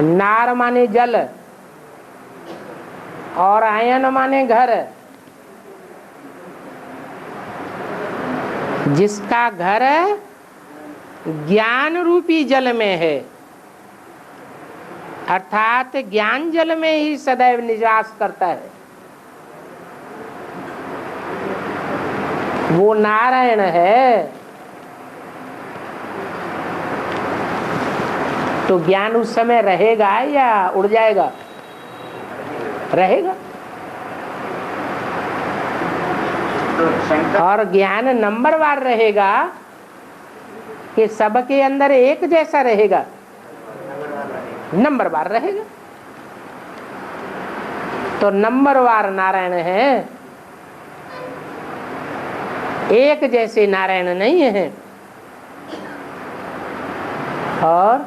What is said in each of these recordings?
नार माने जल और आयन माने घर। जिसका घर ज्ञान रूपी जल में है, अर्थात ज्ञान जल में ही सदैव निवास करता है, वो नारायण है। तो ज्ञान उस समय रहेगा या उड़ जाएगा? रहेगा। और ज्ञान नंबरवार रहेगा कि सबके अंदर एक जैसा रहेगा? नंबरवार रहेगा। तो नंबरवार नारायण है, एक जैसे नारायण नहीं है। और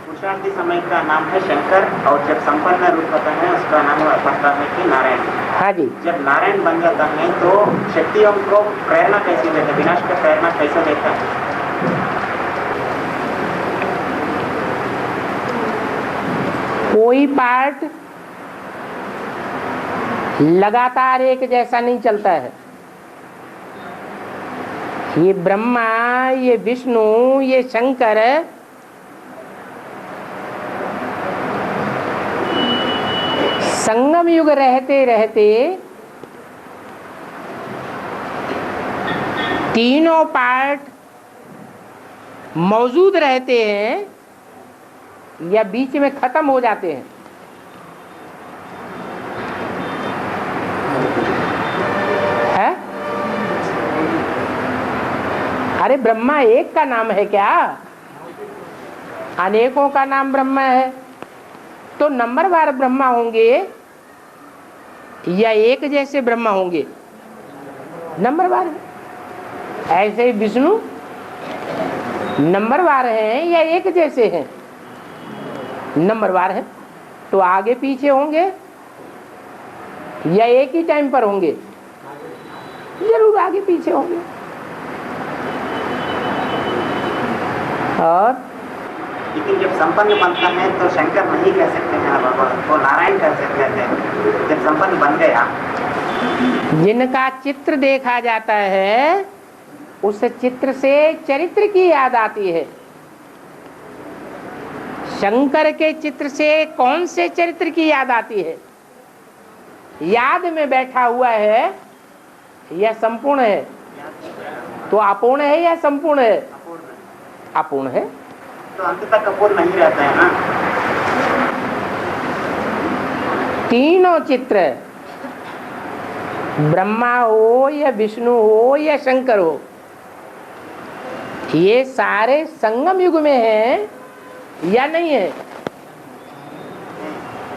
पुरुषार्थी समय का नाम है शंकर, और जब संपन्न रूप होता है उसका नाम पड़ता है कि नारायण। हाँ जी। जब नारायण बन जाता है तो शक्तियों को प्रेरणा कैसी देता है, विनाश का प्रेरणा कैसा देता है? कोई पार्ट लगातार एक जैसा नहीं चलता है। ये ब्रह्मा, ये विष्णु, ये शंकर संगम युग रहते रहते तीनों पार्ट मौजूद रहते हैं या बीच में खत्म हो जाते हैं? है? अरे ब्रह्मा एक का नाम है क्या? अनेकों का नाम ब्रह्मा है। तो नंबरवार ब्रह्मा होंगे या एक जैसे ब्रह्मा होंगे? नंबरवार है। ऐसे ही विष्णु नंबरवार हैं या एक जैसे हैं? नंबरवार है। तो आगे पीछे होंगे या एक ही टाइम पर होंगे? जरूर आगे पीछे होंगे। और लेकिन जब संपन्न बनता है तो शंकर नहीं कह सकते हैं बाबा, वो नारायण कह सकते हैं। जब संपन्न बन गया, जिनका चित्र देखा जाता है उस चित्र से चरित्र की याद आती है। शंकर के चित्र से कौन से चरित्र की याद आती है? याद में बैठा हुआ है या संपूर्ण है? तो अपूर्ण है या संपूर्ण है? अपूर्ण है। तो अंत तक अपूर्ण नहीं रहता है ना। तीनों चित्र, ब्रह्मा हो या विष्णु हो या शंकर हो, ये सारे संगम युग में हैं या नहीं है?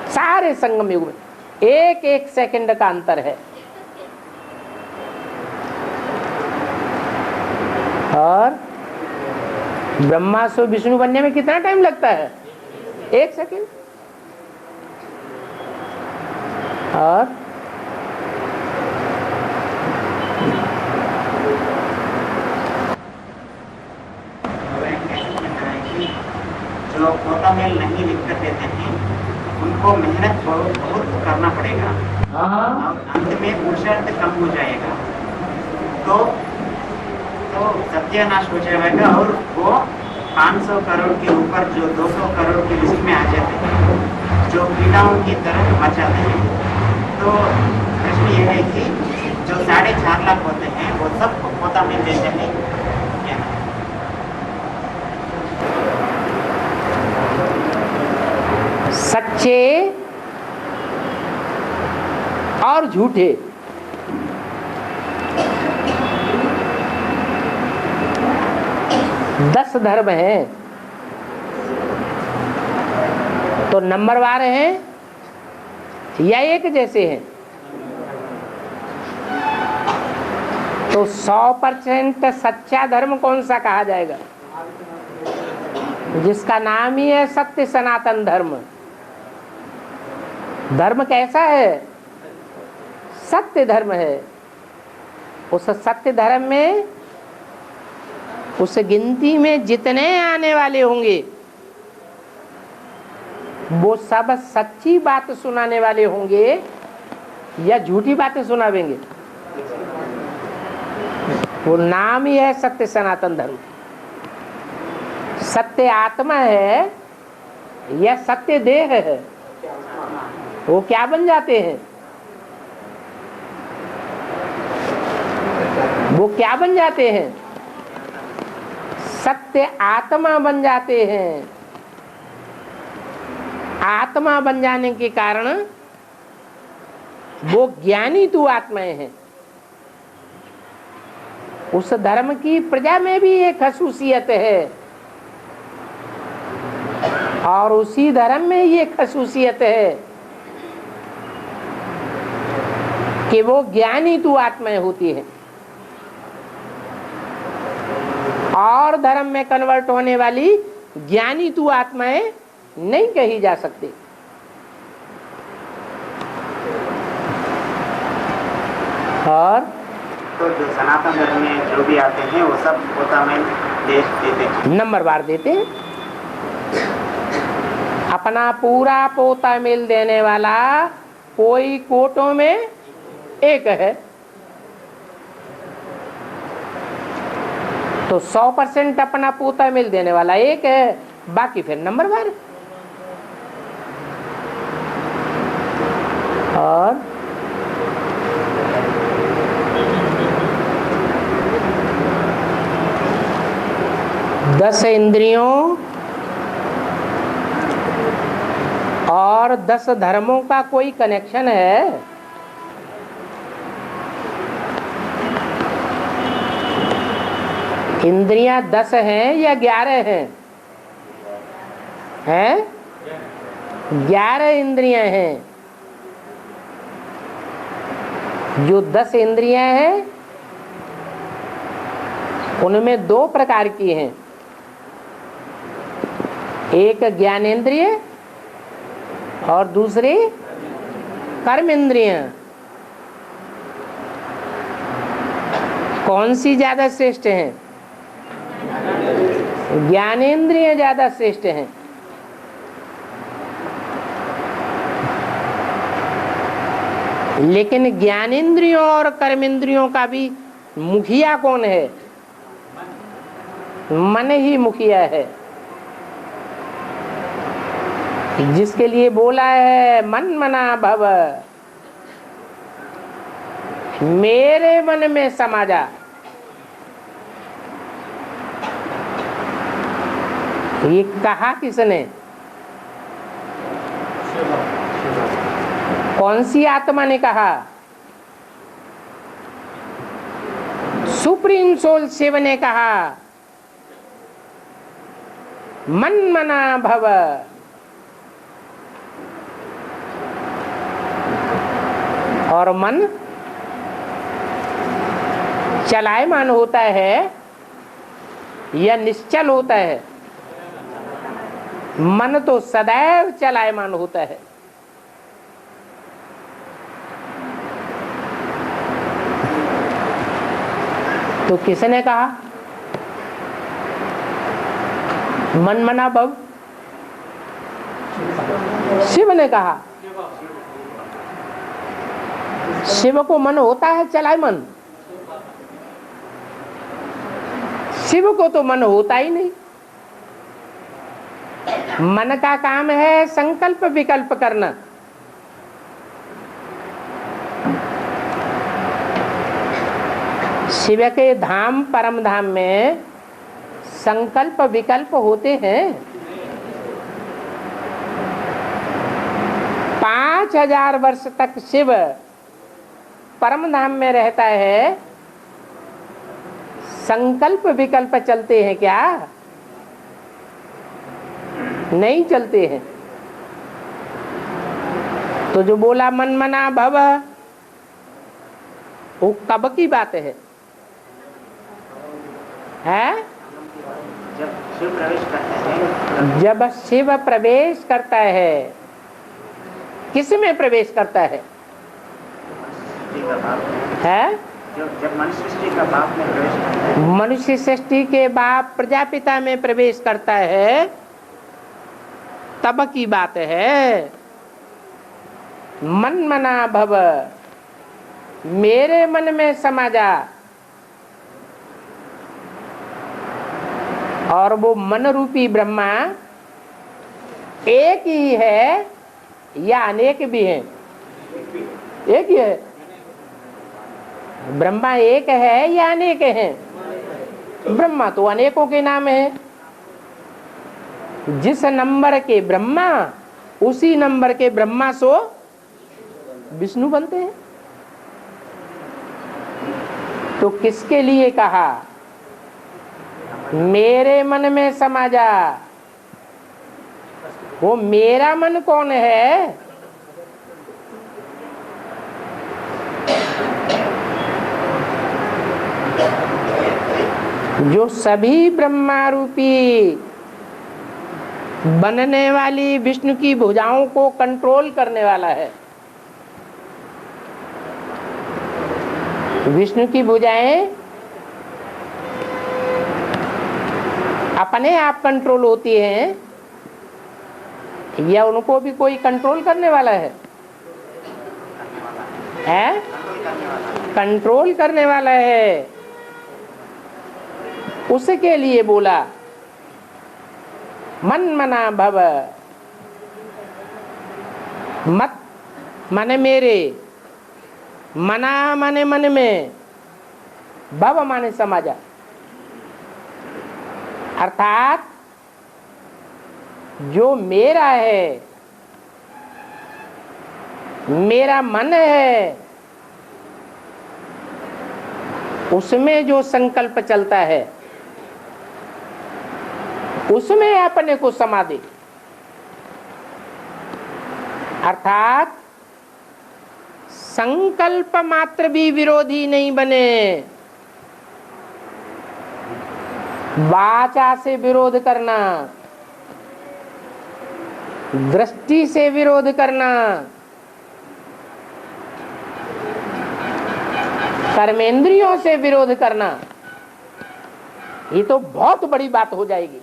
सारे संगम युग में एक एक सेकंड का अंतर है। और ब्रह्मा से विष्णु बनने में कितना टाइम लगता है? एक सेकंड। और जो पोता मेल नहीं लिख कर देते हैं उनको मेहनत बहुत करना पड़ेगा और अंत में पुरुषार्थ कम हो जाएगा तो सत्यानाश हो जाएगा और वो 500 करोड़ के ऊपर जो 200 करोड़ की लिस्ट में आ जाते हैं जो कीटाओं की तरह मचाते हैं। तो प्रश्न ये है कि जो 4.5 लाख होते हैं वो सब पोता मेल देते हैं क्या? सच्चे और झूठे, 10 धर्म हैं। तो नंबरवार हैं या एक जैसे हैं? तो 100% सच्चा धर्म कौन सा कहा जाएगा? जिसका नाम ही है सत्य सनातन धर्म। धर्म कैसा है? सत्य धर्म है। उस सत्य धर्म में उस गिनती में जितने आने वाले होंगे वो सब सच्ची बात सुनाने वाले होंगे या झूठी बातें सुनावेंगे? वो नाम ही है सत्य सनातन धर्म। सत्य आत्मा है या सत्य देह है? वो क्या बन जाते हैं? वो क्या बन जाते हैं? सत्य आत्मा बन जाते हैं। आत्मा बन जाने के कारण वो ज्ञानी तू आत्माएं हैं। उस धर्म की प्रजा में भी एक खसूसियत है और उसी धर्म में ये खसूसियत है कि वो ज्ञानी तू आत्माएं होती है। और धर्म में कन्वर्ट होने वाली ज्ञानी तू आत्माएं नहीं कही जा सकती। और तो जो सनातन धर्म में जो भी आते हैं वो सब पोता में देश देते हैं, नंबर बार देते हैं। अपना पूरा पोता मिल देने वाला कोई कोटों में एक है तो 100% अपना पोता मिल देने वाला एक है, बाकी फिर नंबर बार। और दस इंद्रियों और 10 धर्मों का कोई कनेक्शन है? इंद्रियां 10 हैं या 11 हैं? हैं? 11 इंद्रियां हैं। जो 10 इंद्रियां हैं उनमें 2 प्रकार की हैं, एक ज्ञानेंद्रिय और दूसरी कर्म इंद्रिय। कौन सी ज्यादा श्रेष्ठ है? ज्ञानेंद्रिय ज्यादा श्रेष्ठ हैं। लेकिन ज्ञानेंद्रियों और कर्मेंद्रियों का भी मुखिया कौन है? मन ही मुखिया है, जिसके लिए बोला है मन मना भव, मेरे मन में समा जा। ये कहा किसने? कौन सी आत्मा ने कहा? सुप्रीम सोल शिव ने कहा मन मना भव। और मन चलायमान होता है या निश्चल होता है? मन तो सदैव चलायमान होता है। तो किसने कहा मन मना भव? शिव ने कहा। शिव को मन होता है चलायमान? शिव को तो मन होता ही नहीं। मन का काम है संकल्प विकल्प करना। शिव के धाम परम धाम में संकल्प विकल्प होते हैं। 5000 वर्ष तक शिव परम धाम में रहता है, संकल्प विकल्प चलते हैं क्या? नहीं चलते हैं। तो जो बोला मन मना भव, वो कब की बात है? जब शिव प्रवेश करता है। जब शिव प्रवेश करता है, किस में प्रवेश करता है? जब मनुष्य सृष्टि का बाप में प्रवेश करता है। मनुष्य सृष्टि के बाप प्रजापिता में प्रवेश करता है तब की बात है। मन मना भव, मेरे मन में समा जा। और वो मन रूपी ब्रह्मा एक ही है या अनेक भी हैं? एक ही है। ब्रह्मा एक है या अनेक हैं? ब्रह्मा तो अनेकों के नाम है। जिस नंबर के ब्रह्मा उसी नंबर के ब्रह्मा सो विष्णु बनते हैं। तो किसके लिए कहा मेरे मन में समा जा? वो मेरा मन कौन है? जो सभी ब्रह्मा रूपी बनने वाली विष्णु की भुजाओं को कंट्रोल करने वाला है। विष्णु की भुजाएं अपने आप कंट्रोल होती हैं या उनको भी कोई कंट्रोल करने वाला है? कंट्रोल करने वाला है। उसके लिए बोला मन मना भव, मत माने मेरे, मना माने मन में, भव माने समाजा। अर्थात जो मेरा है, मेरा मन है, उसमें जो संकल्प चलता है उसमें अपने को समा दे। अर्थात संकल्प मात्र भी विरोधी नहीं बने। वाचा से विरोध करना, दृष्टि से विरोध करना, कर्मेंद्रियों से विरोध करना, ये तो बहुत बड़ी बात हो जाएगी।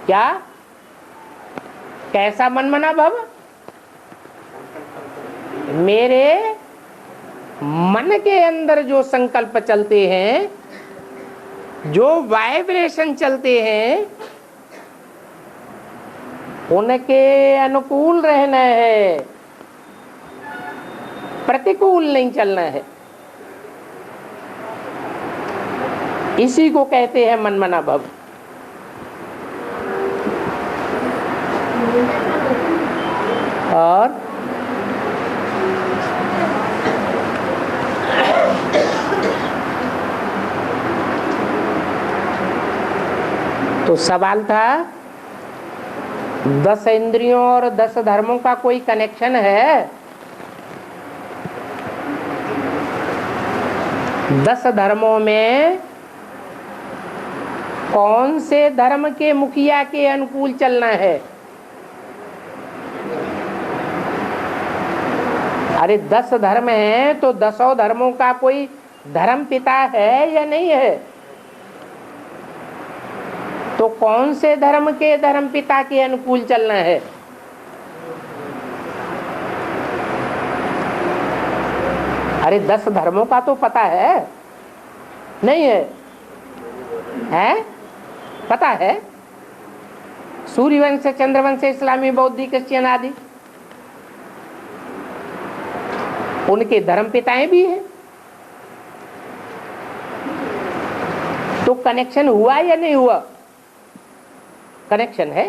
क्या? कैसा मन मना भव? मेरे मन के अंदर जो संकल्प चलते हैं, जो वाइब्रेशन चलते हैं, उनके अनुकूल रहना है, प्रतिकूल नहीं चलना है। इसी को कहते हैं मन मना भव। और तो सवाल था 10 इंद्रियों और 10 धर्मों का कोई कनेक्शन है? 10 धर्मों में कौन से धर्म के मुखिया के अनुकूल चलना है? अरे 10 धर्म हैं तो 10 धर्मों का कोई धर्म पिता है या नहीं है? तो कौन से धर्म के धर्म पिता के अनुकूल चलना है? अरे 10 धर्मों का तो पता है नहीं है? है? पता है? सूर्यवंश, चंद्रवंश, इस्लामी, बौद्धिक, क्रिश्चियन आदि, उनके धर्म पिताएं भी हैं। तो कनेक्शन हुआ या नहीं हुआ? कनेक्शन है।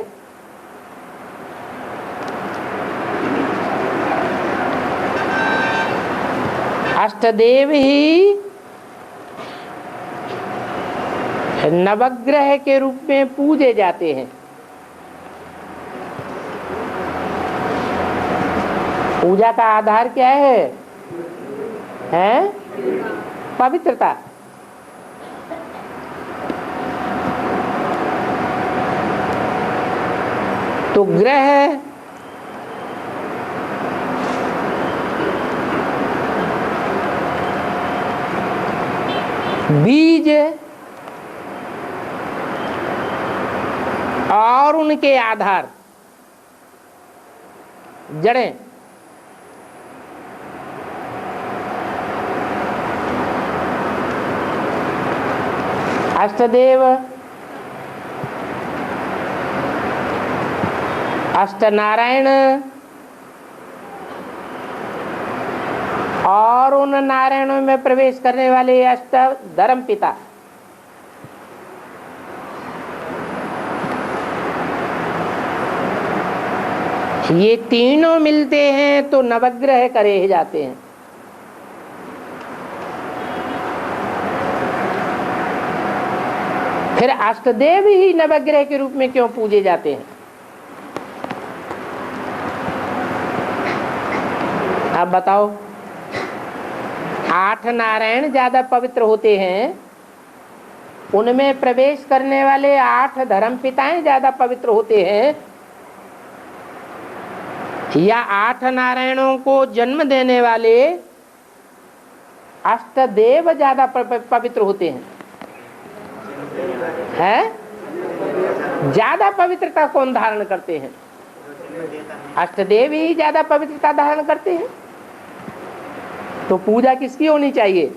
अष्टदेव ही नवग्रह के रूप में पूजे जाते हैं। पूजा का आधार क्या है? पवित्रता। तो ग्रह बीज और उनके आधार जड़ें। अष्टदेव, अष्टनारायण और उन नारायणों में प्रवेश करने वाले अष्ट धर्म पिता। ये तीनों मिलते हैं तो नवग्रह करे जाते हैं। फिर अष्टदेव ही नवग्रह के रूप में क्यों पूजे जाते हैं? आप बताओ। 8 नारायण ज्यादा पवित्र होते हैं, उनमें प्रवेश करने वाले 8 धर्म पिताएं ज्यादा पवित्र होते हैं, या 8 नारायणों को जन्म देने वाले अष्टदेव ज्यादा पवित्र होते हैं? ज्यादा पवित्रता कौन धारण करते हैं? अष्टदेव ही ज्यादा पवित्रता धारण करते हैं। तो पूजा किसकी होनी चाहिए?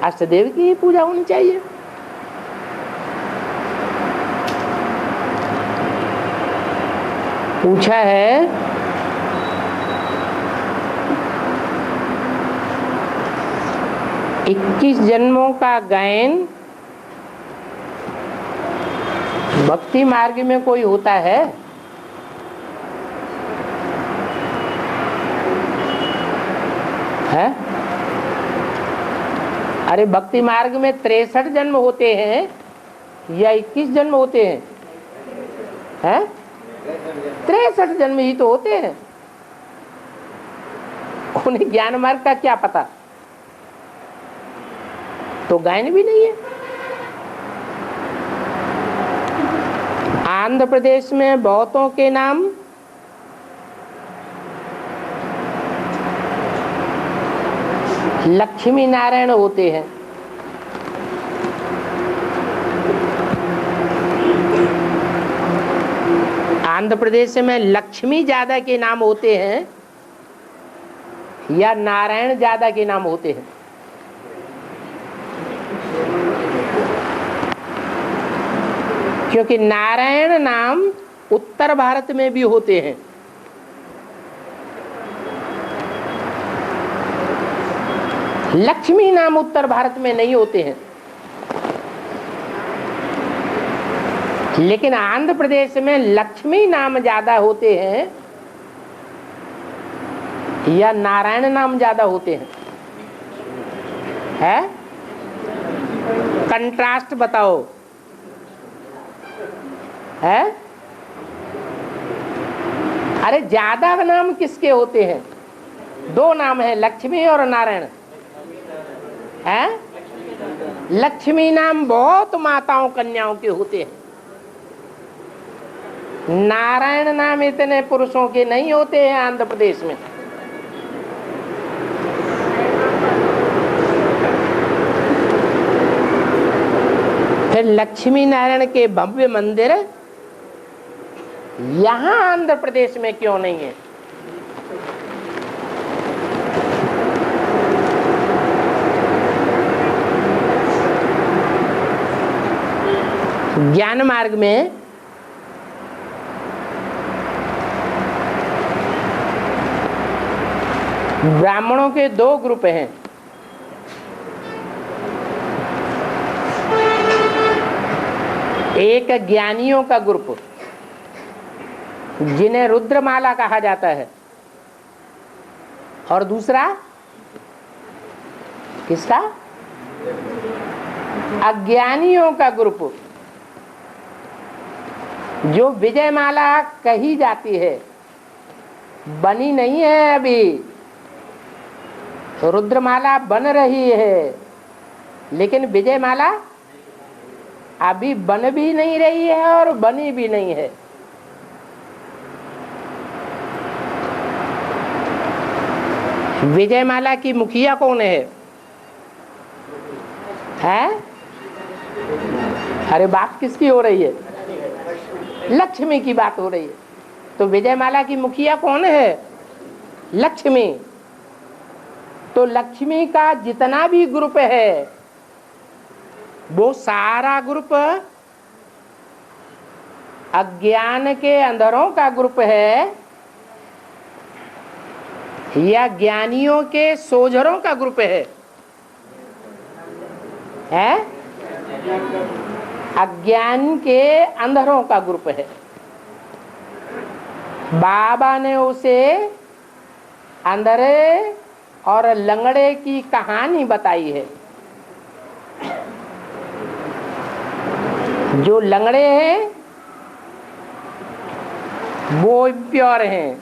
अष्टदेव की ही पूजा होनी चाहिए। पूछा है इक्कीस जन्मों का गायन भक्ति मार्ग में कोई होता है? अरे भक्ति मार्ग में 63 जन्म होते हैं या 21 जन्म होते हैं? 63 जन्म ही तो होते हैं। उन्हें ज्ञान मार्ग का क्या पता? तो गायन भी नहीं है। आंध्र प्रदेश में बहुतों के नाम लक्ष्मी नारायण होते हैं। आंध्र प्रदेश में लक्ष्मी ज्यादा के नाम होते हैं या नारायण ज्यादा के नाम होते हैं? क्योंकि नारायण नाम उत्तर भारत में भी होते हैं। लक्ष्मी नाम उत्तर भारत में नहीं होते हैं। लेकिन आंध्र प्रदेश में लक्ष्मी नाम ज्यादा होते हैं या नारायण नाम ज्यादा होते हैं? कंट्रास्ट बताओ। अरे ज्यादा नाम किसके होते हैं? 2 नाम है, लक्ष्मी और नारायण। लक्ष्मी नाम बहुत माताओं कन्याओं के होते हैं। नारायण नाम इतने पुरुषों के नहीं होते हैं आंध्र प्रदेश में। फिर लक्ष्मी नारायण के भव्य मंदिर यहां आंध्र प्रदेश में क्यों नहीं है? ज्ञान मार्ग में ब्राह्मणों के 2 ग्रुप हैं। एक ज्ञानियों का ग्रुप जिन्हें रुद्रमाला कहा जाता है, और दूसरा किसका? अज्ञानियों का ग्रुप जो विजयमाला कही जाती है, बनी नहीं है अभी। रुद्रमाला बन रही है, लेकिन विजयमाला अभी बन भी नहीं रही है और बनी भी नहीं है। विजयमाला की मुखिया कौन है? अरे बात किसकी हो रही है? लक्ष्मी की बात हो रही है। तो विजयमाला की मुखिया कौन है? लक्ष्मी। तो लक्ष्मी का जितना भी ग्रुप है वो सारा ग्रुप अज्ञान के अंधरों का ग्रुप है या ज्ञानियों के सोझरों का ग्रुप है? अज्ञान के अंधरों का ग्रुप है। बाबा ने उसे अंधरे और लंगड़े की कहानी बताई है। जो लंगड़े हैं वो प्योर हैं,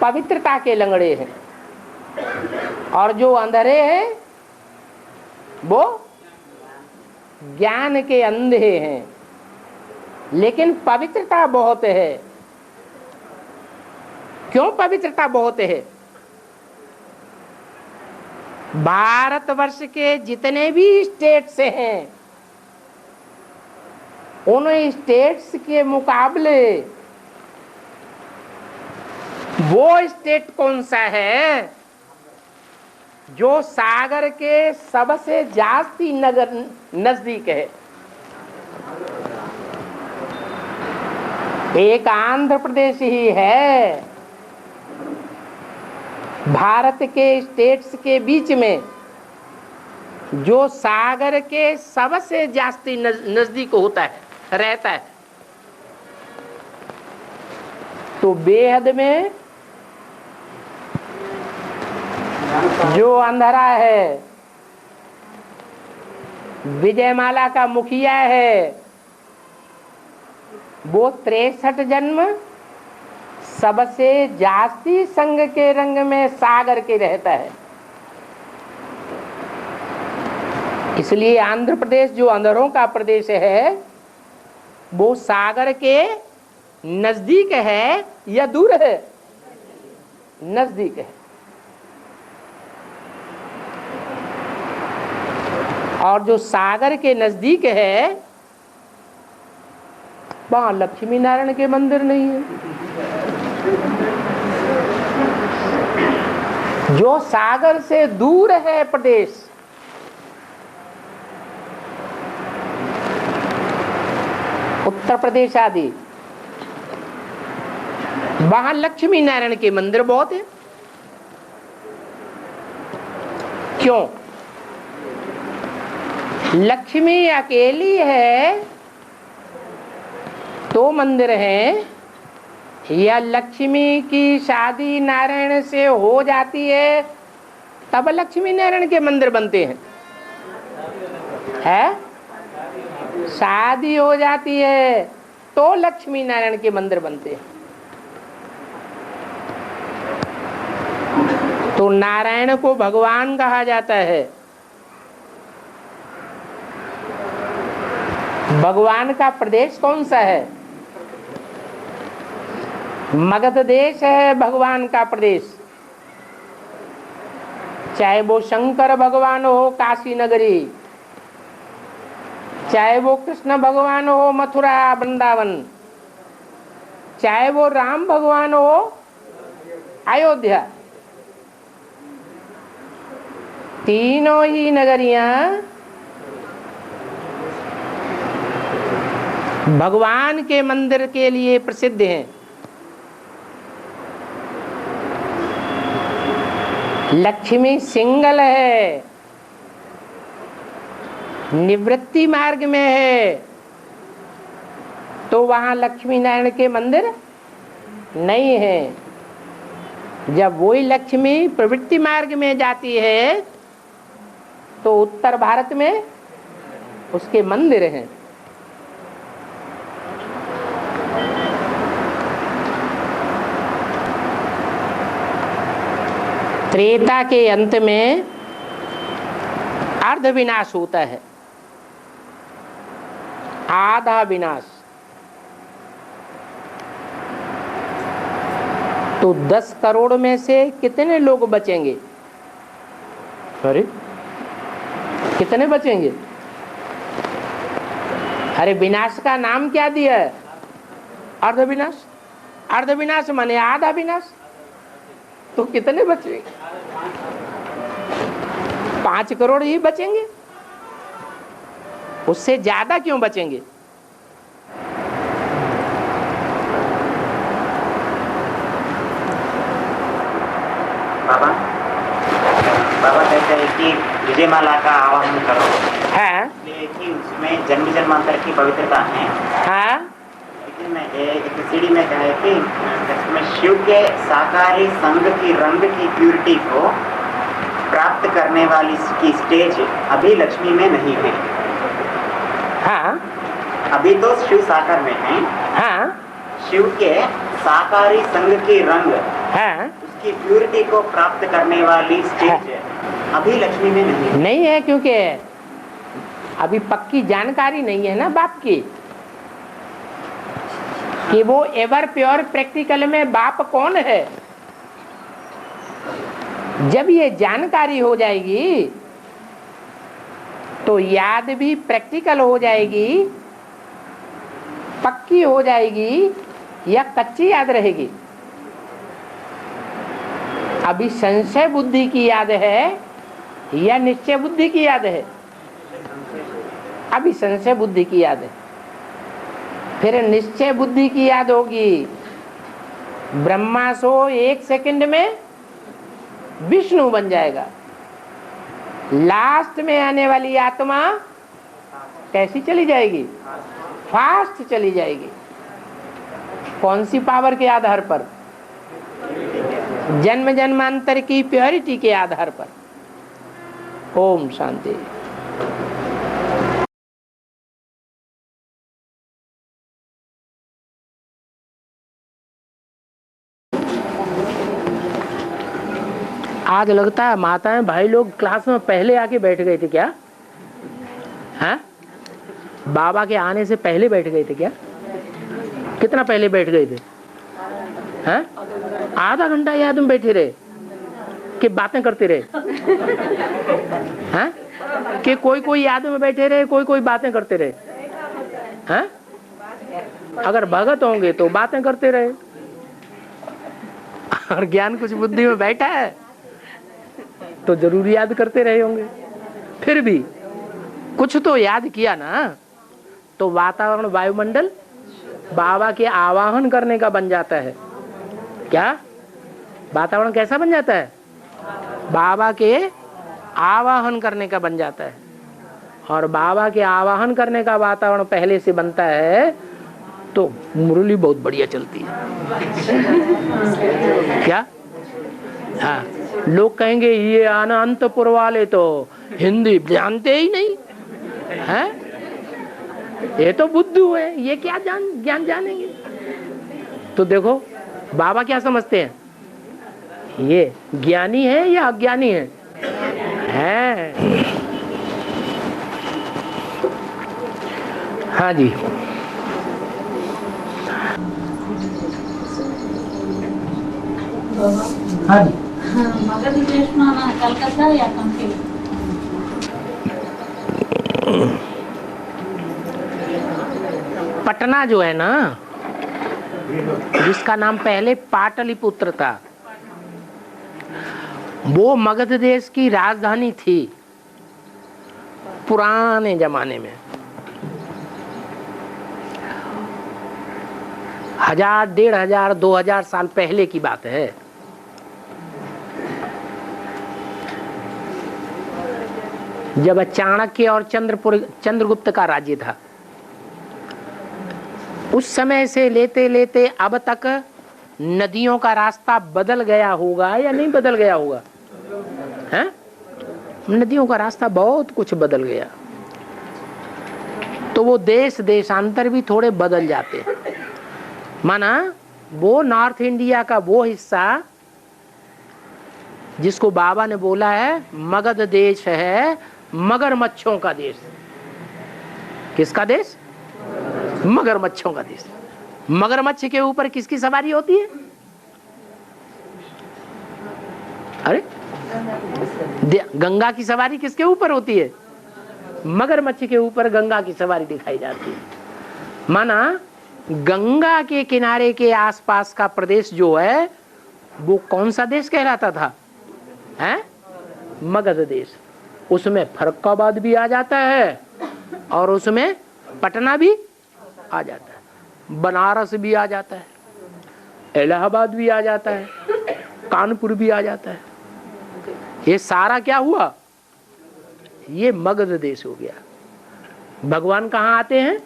पवित्रता के लंगड़े हैं, और जो अंधरे हैं वो ज्ञान के अंधे हैं, लेकिन पवित्रता बहुत है। क्यों पवित्रता बहुत है? भारतवर्ष के जितने भी स्टेट्स हैं उन स्टेट्स के मुकाबले वो स्टेट कौन सा है जो सागर के सबसे जास्ती नजदीक है? एक आंध्र प्रदेश ही है। भारत के स्टेट्स के बीच में जो सागर के सबसे जास्ती नजदीक होता है, रहता है। तो बेहद में जो अंधरा है, विजयमाला का मुखिया है, वो 63 जन्म सबसे जास्ती संग के रंग में सागर के रहता है। इसलिए आंध्र प्रदेश जो अंधरों का प्रदेश है वो सागर के नजदीक है या दूर है? नजदीक है। और जो सागर के नजदीक है वहां लक्ष्मी नारायण के मंदिर नहीं है। जो सागर से दूर है प्रदेश, उत्तर प्रदेश आदि, वहां लक्ष्मी नारायण के मंदिर बहुत है। क्यों? लक्ष्मी अकेली है तो मंदिर हैं, या लक्ष्मी की शादी नारायण से हो जाती है तब लक्ष्मी नारायण के मंदिर बनते हैं? शादी हो जाती है तो लक्ष्मी नारायण के मंदिर बनते हैं। तो नारायण को भगवान कहा जाता है। भगवान का प्रदेश कौन सा है? मगध देश है भगवान का प्रदेश। चाहे वो शंकर भगवान हो काशी नगरी, चाहे वो कृष्ण भगवान हो मथुरा वृंदावन, चाहे वो राम भगवान हो अयोध्या, तीनों ही नगरियां भगवान के मंदिर के लिए प्रसिद्ध हैं। लक्ष्मी सिंगल है, निवृत्ति मार्ग में है, तो वहां लक्ष्मी नारायण के मंदिर नहीं है। जब वही लक्ष्मी प्रवृत्ति मार्ग में जाती है तो उत्तर भारत में उसके मंदिर हैं। त्रेता के अंत में अर्ध विनाश होता है, आधा विनाश। तो 10 करोड़ में से कितने लोग बचेंगे? अरे कितने बचेंगे? अरे विनाश का नाम क्या दिया है? अर्ध विनाश। अर्ध विनाश माने आधा विनाश। तो कितने बचेंगे? 5 करोड़ ही बचेंगे, उससे ज्यादा क्यों बचेंगे? बाबा कहते हैं कि विजयमाला का आवाहन करो है, इसलिए कि उसमें जन्म जन्मांतर की पवित्रता है। हाँ, लेकिन एक सीढ़ी में कहा है कि इसमें शिव के साकारी संग की रंग की प्यूरिटी को प्राप्त करने वाली की स्टेज अभी लक्ष्मी में नहीं है। हाँ, अभी तो शिव साकार में है। हाँ, शिव के साकारी संग की रंग, हाँ, उसकी प्यूरिटी को प्राप्त करने वाली स्टेज अभी लक्ष्मी में नहीं है, क्योंकि अभी पक्की जानकारी नहीं है ना बाप की कि वो एवर प्योर प्रैक्टिकल में बाप कौन है। जब ये जानकारी हो जाएगी तो याद भी प्रैक्टिकल हो जाएगी, पक्की हो जाएगी या कच्ची याद रहेगी। अभी संशय बुद्धि की याद है या निश्चय बुद्धि की याद है? अभी संशय बुद्धि की याद है। फिर निश्चय बुद्धि की याद होगी। ब्रह्मा सो 1 सेकंड में विष्णु बन जाएगा। लास्ट में आने वाली आत्मा कैसी चली जाएगी? फास्ट चली जाएगी। कौन सी पावर के आधार पर? जन्म जन्मांतर की प्योरिटी के आधार पर। ओम शांति। आज लगता है माताएं भाई लोग क्लास में पहले आके बैठ गए थे क्या? हैं? बाबा के आने से पहले बैठ गए थे क्या? कितना पहले बैठ गए थे? हैं? आधा घंटा याद में बैठे रहे कि बातें करते रहे? हैं? कि कोई याद में बैठे रहे, कोई बातें करते रहे? हैं? अगर भगत होंगे तो बातें करते रहे, और ज्ञान कुछ बुद्धि में बैठा है तो जरूर याद करते रहे होंगे। फिर भी कुछ तो याद किया ना, तो वातावरण वायुमंडल बाबा के आवाहन करने का बन जाता है। क्या वातावरण कैसा बन जाता है? बाबा के आवाहन करने का बन जाता है। और बाबा के आवाहन करने का वातावरण पहले से बनता है तो मुरली बहुत बढ़िया चलती है। क्या? हाँ, लोग कहेंगे ये अनंतपुर वाले तो हिंदी जानते ही नहीं हैं, ये तो बुद्धू है, ये क्या ज्ञान जानेंगे। तो देखो बाबा क्या समझते हैं, ये ज्ञानी है या अज्ञानी है? हाँ जी। हाँ जी। मगध देश में आना कलकत्ता या कंपनी? पटना जो है ना, जिसका नाम पहले पाटलिपुत्र था, वो मगध देश की राजधानी थी पुराने जमाने में। 1000, 1500, 2000 साल पहले की बात है। जब चाणक्य और चंद्रगुप्त का राज्य था, उस समय से लेते लेते अब तक नदियों का रास्ता बदल गया होगा या नहीं बदल गया होगा? हैं? नदियों का रास्ता बहुत कुछ बदल गया। तो वो देशांतर भी थोड़े बदल जाते हैं। माना वो नॉर्थ इंडिया का वो हिस्सा जिसको बाबा ने बोला है मगध देश है मगरमच्छों का देश। किसका देश? मगरमच्छों का देश। मगरमच्छ के ऊपर किसकी सवारी होती है? अरे गंगा की सवारी किसके ऊपर होती है? मगरमच्छ के ऊपर गंगा की सवारी दिखाई जाती है। माना गंगा के किनारे के आसपास का प्रदेश जो है वो कौन सा देश कहलाता था? हैं? मगध देश। उसमें फर्रुखाबाद भी आ जाता है और उसमें पटना भी आ जाता है, बनारस भी आ जाता है, इलाहाबाद भी आ जाता है, कानपुर भी आ जाता है। ये सारा क्या हुआ? ये मगध देश हो गया। भगवान कहाँ आते हैं?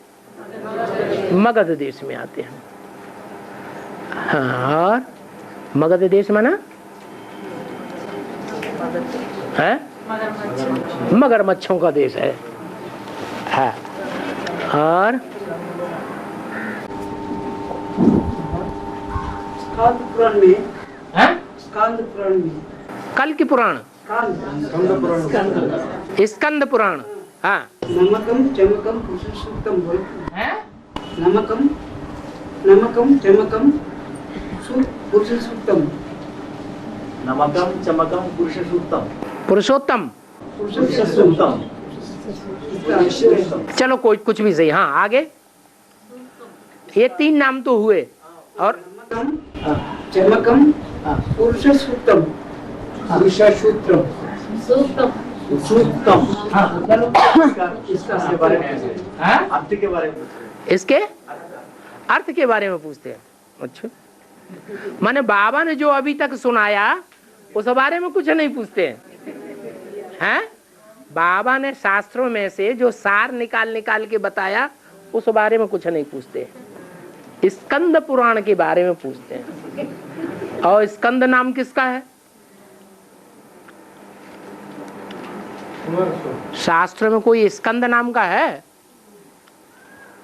मगध देश में आते हैं। हाँ, और मगध देश माना है मगरमच्छों का देश है। और स्कांद पुराण में है? स्कांद पुराण में कल की पुराण, स्कंद पुराण। हाँ, नमकम चमकम पुरुष सूक्तम बोलते है? नमकम नमकम चमकम पुरुष सूक्तम नमकम चमकम पुरुष सूक्तम पुरुषोत्तम। पुरुष सूक्तम चलो कोई कुछ भी सही। हाँ, आगे। ये 3 नाम तो हुए। और नमकम चमकम पुरुष सूक्तम पुरुष सूत्रम सूक्तम सूक्तम। इसका बारे में हाँ? अर्थ के बारे में पूछ रहे हैं। इसके अर्थ के बारे में पूछते हैं। अच्छा, माने बाबा ने जो अभी तक सुनाया उस बारे में कुछ नहीं पूछते हैं? बाबा ने शास्त्रों में से जो सार निकाल के बताया उस बारे में कुछ नहीं पूछते। स्कंद पुराण के बारे में पूछते हैं। और स्कंद नाम किसका है? शास्त्र में कोई स्कंद नाम का है?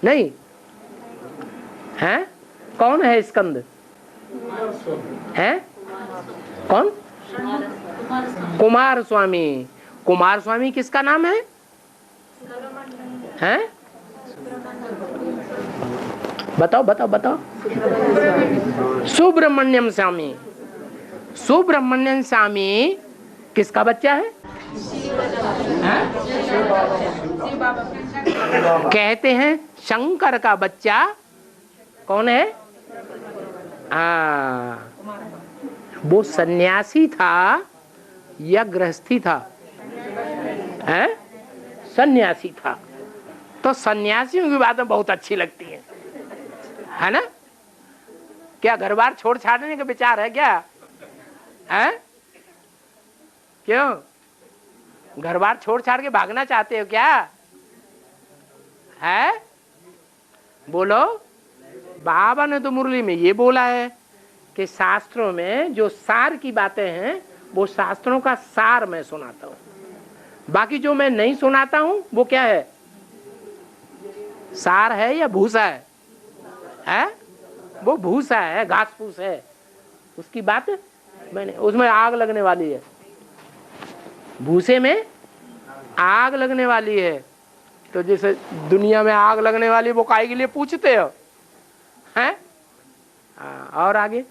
नहीं है? कौन है स्कंद? है कौन? कुमार स्वामी। कुमार स्वामी किसका नाम है? हैं? बताओ बताओ बताओ। सुब्रमण्यम स्वामी। सुब्रमण्यम स्वामी किसका बच्चा है? कहते हैं शंकर का बच्चा कौन है? वो सन्यासी था या गृहस्थी था? हैं? सन्यासी था। तो सन्यासियों की बातें बहुत अच्छी लगती हैं, है ना? क्या घर बार छोड़ छाड़ने का विचार है क्या? हैं? क्यों घर बार छोड़ छाड़ के भागना चाहते हो क्या? है? बोलो। बाबा ने तो मुरली में ये बोला है कि शास्त्रों में जो सार की बातें हैं वो शास्त्रों का सार मैं सुनाता हूँ। बाकी जो मैं नहीं सुनाता हूँ वो क्या है? सार है या भूसा है? है? वो भूसा है, घास फूस है। उसकी बात मैंने, उसमें आग लगने वाली है। भूसे में आग लगने वाली है। तो जैसे दुनिया में आग लगने वाली वो काहे के लिए पूछते हो? हैं? और आगे।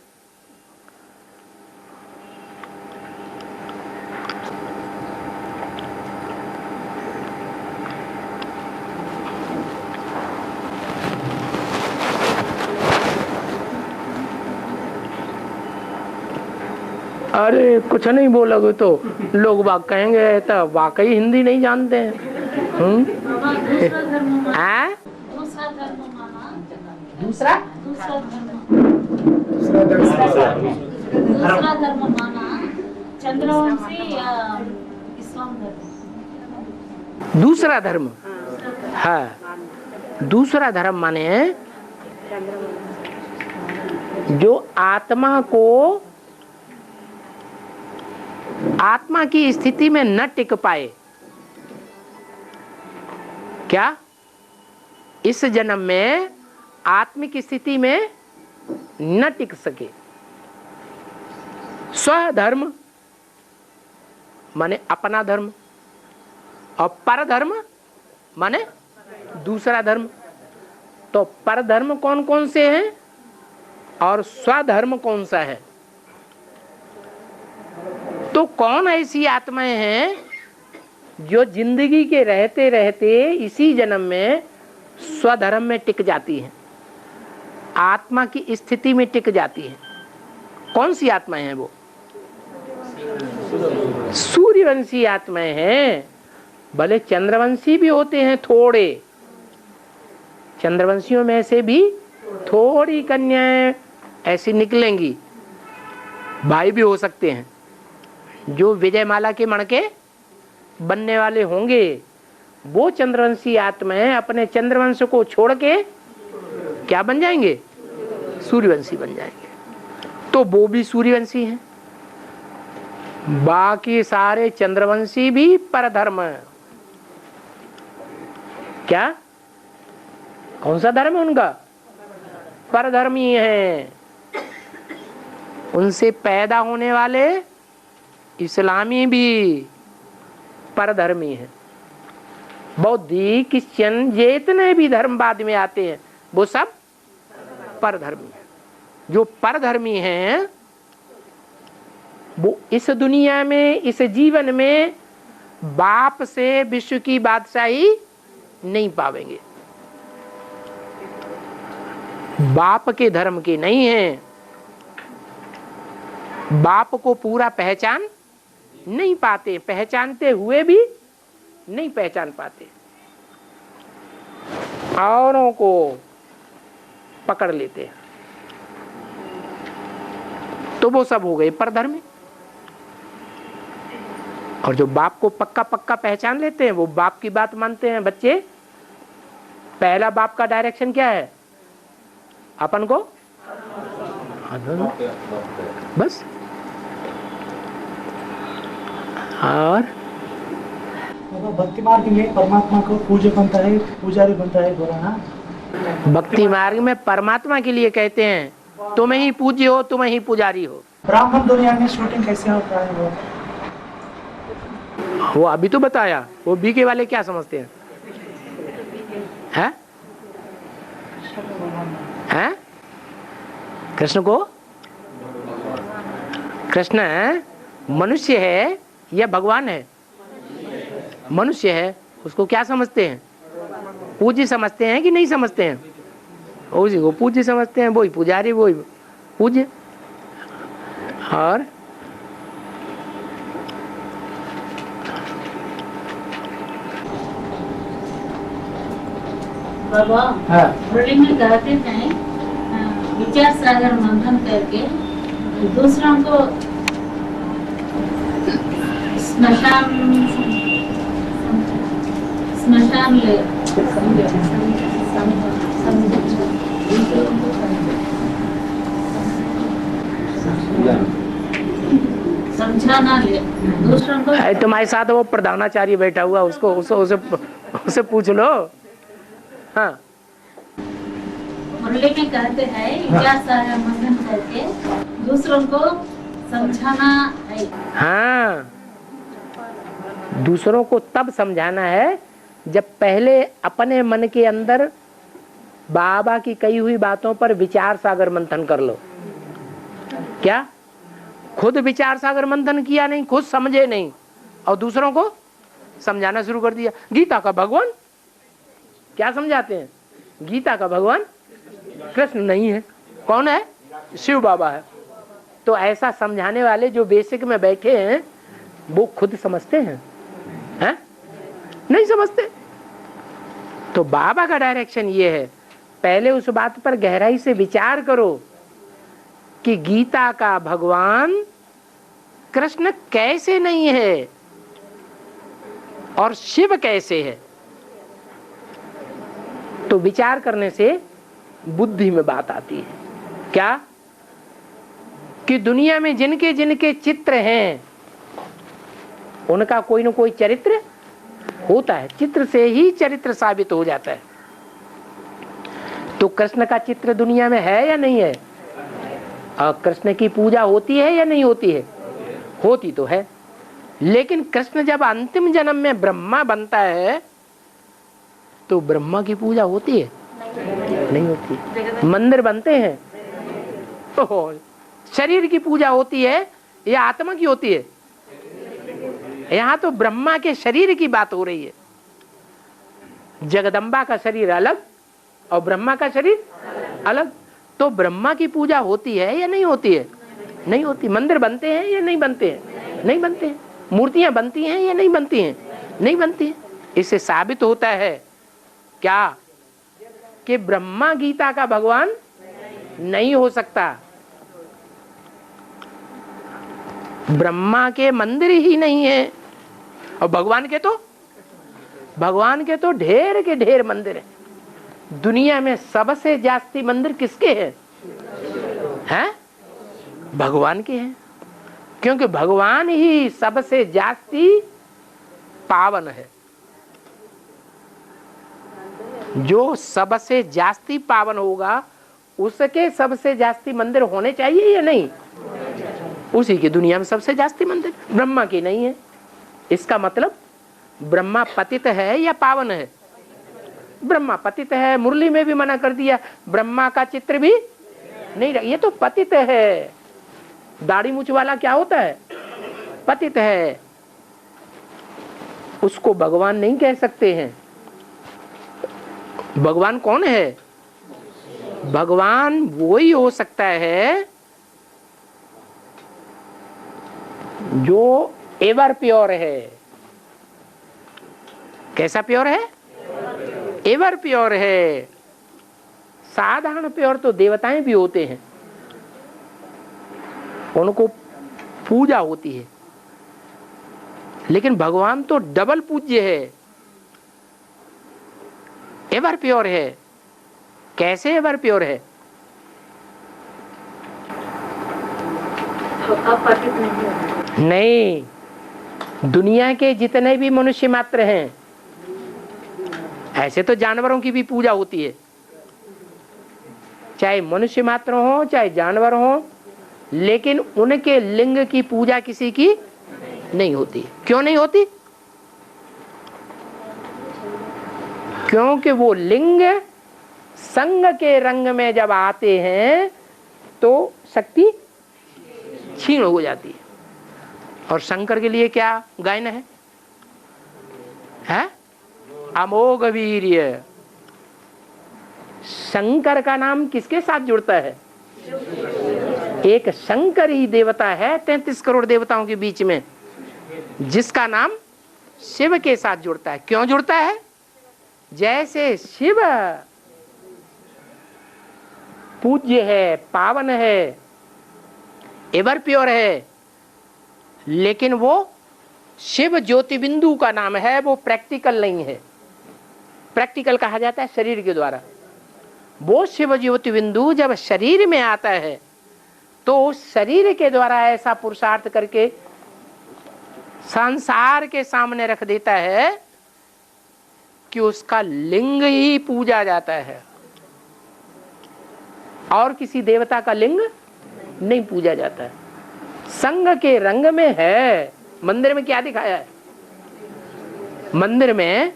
अरे कुछ नहीं बोलोगे तो लोग बाग कहेंगे तो वाकई हिंदी नहीं जानते हैं। बाबा दूसरा धर्म माना। हैं? दूसरा धर्म माना। दूसरा दूसरा धर्म माना चंद्रवंशी या इस्लाम धर्म। दूसरा धर्म है। दूसरा धर्म माने जो आत्मा को आत्मा की स्थिति में न टिक पाए। क्या इस जन्म में आत्मिक स्थिति में न टिक सके? स्वधर्म माने अपना धर्म और पर धर्म माने दूसरा धर्म। तो पर धर्म कौन कौन से हैं और स्वधर्म कौन सा है? तो कौन ऐसी आत्माएं हैं जो जिंदगी के रहते रहते इसी जन्म में स्वधर्म में टिक जाती है, आत्मा की स्थिति में टिक जाती है। कौन सी आत्माएं हैं वो? सूर्यवंशी आत्माएं हैं। भले चंद्रवंशी भी होते हैं थोड़े, चंद्रवंशियों में से भी थोड़ी कन्याएं ऐसी निकलेंगी, भाई भी हो सकते हैं जो विजयमाला के मणके बनने वाले होंगे। वो चंद्रवंशी आत्माएं अपने चंद्रवंश को छोड़ के क्या बन जाएंगे? सूर्यवंशी बन जाएंगे। तो वो भी सूर्यवंशी हैं। बाकी सारे चंद्रवंशी भी परधर्म है। क्या? कौन सा धर्म है उनका? परधर्मी है। उनसे पैदा होने वाले इस्लामी भी परधर्मी हैं। बौद्धिक, क्रिश्चियन, जितने भी धर्म बाद में आते हैं वो सब परधर्मी हैं। जो परधर्मी हैं वो इस दुनिया में, इस जीवन में बाप से विश्व की बादशाही नहीं पावेंगे। बाप के धर्म के नहीं हैं, बाप को पूरा पहचान नहीं पाते, पहचानते हुए भी नहीं पहचान पाते, औरों को पकड़ लेते हैं। तो वो सब हो गए परधर्मी। और जो बाप को पक्का पक्का पहचान लेते हैं वो बाप की बात मानते हैं। बच्चे, पहला बाप का डायरेक्शन क्या है? अपन को बस। और भक्ति मार्ग में परमात्मा को पूज्य बनता है, पुजारी बनता है, बोला ना। भक्ति मार्ग में परमात्मा के लिए कहते हैं तुम ही पूज्य हो, तुम ही पुजारी हो। ब्राह्मण दुनिया में शूटिंग कैसे होता है वो अभी तो बताया। वो बीके वाले क्या समझते हैं? हैं? हैं? कृष्ण को, कृष्ण मनुष्य है या भगवान है? मनुष्य है। उसको क्या समझते हैं? पूज्य समझते हैं कि नहीं समझते हैं? उसी को पूज्य समझते हैं, वही पुजारी, वही पूज्य। और बाबा मुरली में कहते हैं विचार सागर मंथन करके दूसरों को स्मशान ले समझाना ले दूसरों को। तुम्हारे साथ वो प्रधानाचार्य बैठा हुआ, उसको उसे पूछ लो। हाँ, मुरली में कहते हैं विचार सागर मंथन करके दूसरों को समझाना है। हाँ, दूसरों को तब समझाना है जब पहले अपने मन के अंदर बाबा की कही हुई बातों पर विचार सागर मंथन कर लो। क्या? खुद विचार सागर मंथन किया नहीं, खुद समझे नहीं, और दूसरों को समझाना शुरू कर दिया। गीता का भगवान क्या समझाते हैं? गीता का भगवान कृष्ण नहीं है। कौन है? शिव बाबा है। तो ऐसा समझाने वाले जो बेसिक में बैठे हैं वो खुद समझते हैं? हैं? नहीं समझते। तो बाबा का डायरेक्शन ये है, पहले उस बात पर गहराई से विचार करो कि गीता का भगवान कृष्ण कैसे नहीं है और शिव कैसे है। तो विचार करने से बुद्धि में बात आती है। क्या? कि दुनिया में जिनके जिनके चित्र हैं उनका कोई न कोई चरित्र होता है। चित्र से ही चरित्र साबित हो जाता है। तो कृष्ण का चित्र दुनिया में है या नहीं है? और कृष्ण की पूजा होती है या नहीं होती है? होती तो है। लेकिन कृष्ण जब अंतिम जन्म में ब्रह्मा बनता है तो ब्रह्मा की पूजा होती है? नहीं होती। मंदिर बनते हैं? शरीर की पूजा होती है या आत्मा की होती है? यहां तो ब्रह्मा के शरीर की बात हो रही है। जगदम्बा का शरीर अलग और ब्रह्मा का शरीर अलग। तो ब्रह्मा की पूजा होती है या नहीं होती है? नहीं होती। मंदिर बनते हैं या नहीं बनते हैं? नहीं बनते हैं। मूर्तियां बनती हैं या नहीं बनती हैं? नहीं बनती हैं। इससे साबित होता है क्या कि ब्रह्मा गीता का भगवान नहीं हो सकता। ब्रह्मा के मंदिर ही नहीं है और भगवान के तो ढेर के ढेर मंदिर है। दुनिया में सबसे जास्ती मंदिर किसके हैं? भगवान के हैं, क्योंकि भगवान ही सबसे जास्ती पावन है। जो सबसे जास्ती पावन होगा उसके सबसे जास्ती मंदिर होने चाहिए या नहीं? उसी की दुनिया में सबसे जास्ती मंदिर, ब्रह्मा की नहीं है। इसका मतलब ब्रह्मा पतित है या पावन है? ब्रह्मा पतित है। मुरली में भी मना कर दिया, ब्रह्मा का चित्र भी नहीं, ये तो पतित है। दाढ़ी मूछ वाला क्या होता है? पतित है। उसको भगवान नहीं कह सकते हैं। भगवान कौन है? भगवान वो ही हो सकता है जो एवर प्योर है। कैसा प्योर है? एवर प्योर है। साधारण प्योर तो देवताएं भी होते हैं, उनको पूजा होती है, लेकिन भगवान तो डबल पूज्य है, एवर प्योर है। कैसे एवर प्योर है? नहीं, दुनिया के जितने भी मनुष्य मात्र हैं, ऐसे तो जानवरों की भी पूजा होती है, चाहे मनुष्य मात्र हो चाहे जानवर हो, लेकिन उनके लिंग की पूजा किसी की नहीं होती। क्यों नहीं होती? क्योंकि वो लिंग संग के रंग में जब आते हैं तो शक्ति क्षीण हो जाती है। और शंकर के लिए क्या गायन है? अमोघ वीर्य। शंकर का नाम किसके साथ जुड़ता है? एक शंकर ही देवता है 33 करोड़ देवताओं के बीच में, जिसका नाम शिव के साथ जुड़ता है। क्यों जुड़ता है? जैसे शिव पूज्य है, पावन है, एवर प्योर है, लेकिन वो शिव ज्योति बिंदु का नाम है, वो प्रैक्टिकल नहीं है। प्रैक्टिकल कहा जाता है शरीर के द्वारा। वो शिव ज्योति बिंदु जब शरीर में आता है तो उस शरीर के द्वारा ऐसा पुरुषार्थ करके संसार के सामने रख देता है कि उसका लिंग ही पूजा जाता है और किसी देवता का लिंग नहीं पूजा जाता है। संग के रंग में है। मंदिर में क्या दिखाया है? मंदिर में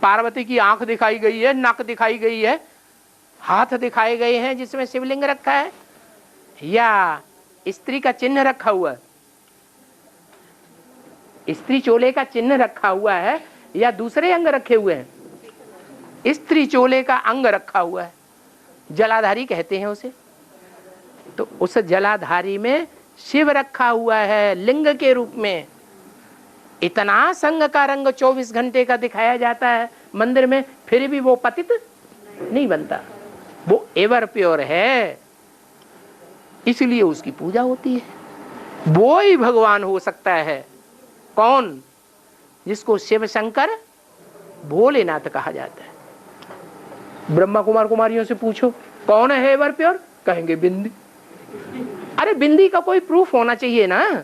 पार्वती की आंख दिखाई गई है, नाक दिखाई गई है, हाथ दिखाए गए हैं जिसमें शिवलिंग रखा है, या स्त्री का चिन्ह रखा हुआ है, स्त्री चोले का चिन्ह रखा हुआ है, या दूसरे अंग रखे हुए हैं? स्त्री चोले का अंग रखा हुआ है, जलाधारी कहते हैं उसे। तो उस जलाधारी में शिव रखा हुआ है लिंग के रूप में। इतना संग का रंग 24 घंटे का दिखाया जाता है मंदिर में, फिर भी वो पतित नहीं बनता, वो एवर प्योर है, इसलिए उसकी पूजा होती है। वो ही भगवान हो सकता है। कौन? जिसको शिव शंकर भोलेनाथ कहा जाता है। ब्रह्मा कुमार कुमारियों से पूछो कौन है एवर प्योर, कहेंगे बिंदी। अरे बिंदी का कोई प्रूफ होना चाहिए ना।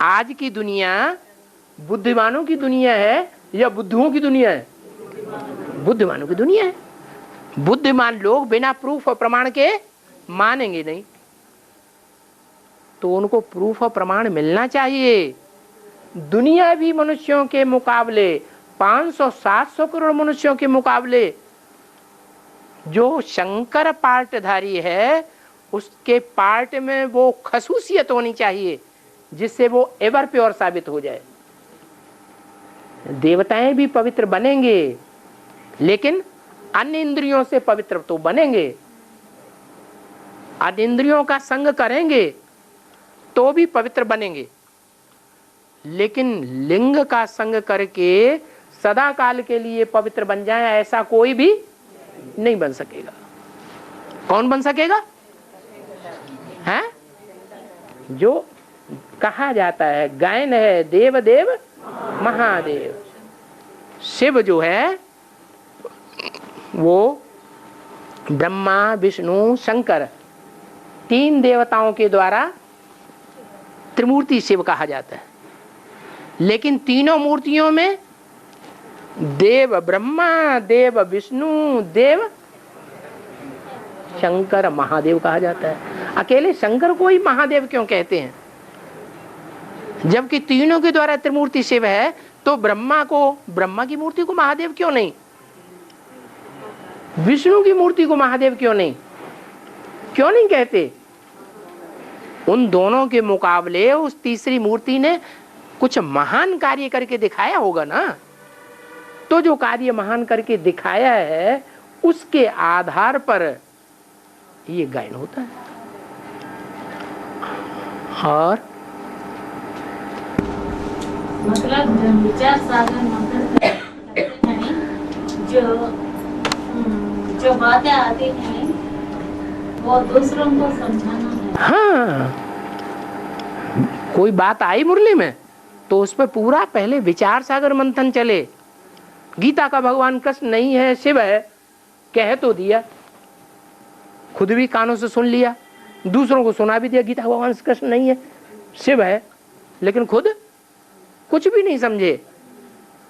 आज की दुनिया बुद्धिमानों की दुनिया है या बुद्धुओं की दुनिया है? बुद्धिमानों की दुनिया है। बुद्धिमान लोग बिना प्रूफ और प्रमाण के मानेंगे नहीं, तो उनको प्रूफ और प्रमाण मिलना चाहिए। दुनिया भी मनुष्यों के मुकाबले 500-700 करोड़ मनुष्यों के मुकाबले जो शंकर पार्टधारी है उसके पार्ट में वो खसूसियत होनी चाहिए जिससे वो एवर प्योर साबित हो जाए। देवताएं भी पवित्र बनेंगे, लेकिन अन्य इंद्रियों से पवित्र तो बनेंगे। अन्य इंद्रियों का संग करेंगे तो भी पवित्र बनेंगे, लेकिन लिंग का संग करके सदा काल के लिए पवित्र बन जाए ऐसा कोई भी नहीं बन सकेगा। कौन बन सकेगा? हैं? जो कहा जाता है गायन है, देव देव महादेव। शिव जो है वो ब्रह्मा विष्णु शंकर तीन देवताओं के द्वारा त्रिमूर्ति शिव कहा जाता है, लेकिन तीनों मूर्तियों में देव ब्रह्मा, देव विष्णु, देव शंकर महादेव कहा जाता है। अकेले शंकर को ही महादेव क्यों कहते हैं? जबकि तीनों के द्वारा त्रिमूर्ति शिव है, तो ब्रह्मा की मूर्ति को महादेव क्यों नहीं? विष्णु की मूर्ति को महादेव क्यों नहीं? क्यों नहीं कहते? उन दोनों के मुकाबले उस तीसरी मूर्ति ने कुछ महान कार्य करके दिखाया होगा ना। तो जो कार्य महान करके दिखाया है उसके आधार पर ये गायन होता है। और मतलब विचार सागर मंथन करते हैं, जो बातें आती हैं वो दूसरों को समझाना है। हाँ, कोई बात आई मुरली में तो उस पर पूरा पहले विचार सागर मंथन चले। गीता का भगवान कृष्ण नहीं है, शिव है, कह तो दिया, खुद भी कानों से सुन लिया, दूसरों को सुना भी दिया गीता भगवान कृष्ण नहीं है, शिव है, लेकिन खुद कुछ भी नहीं समझे,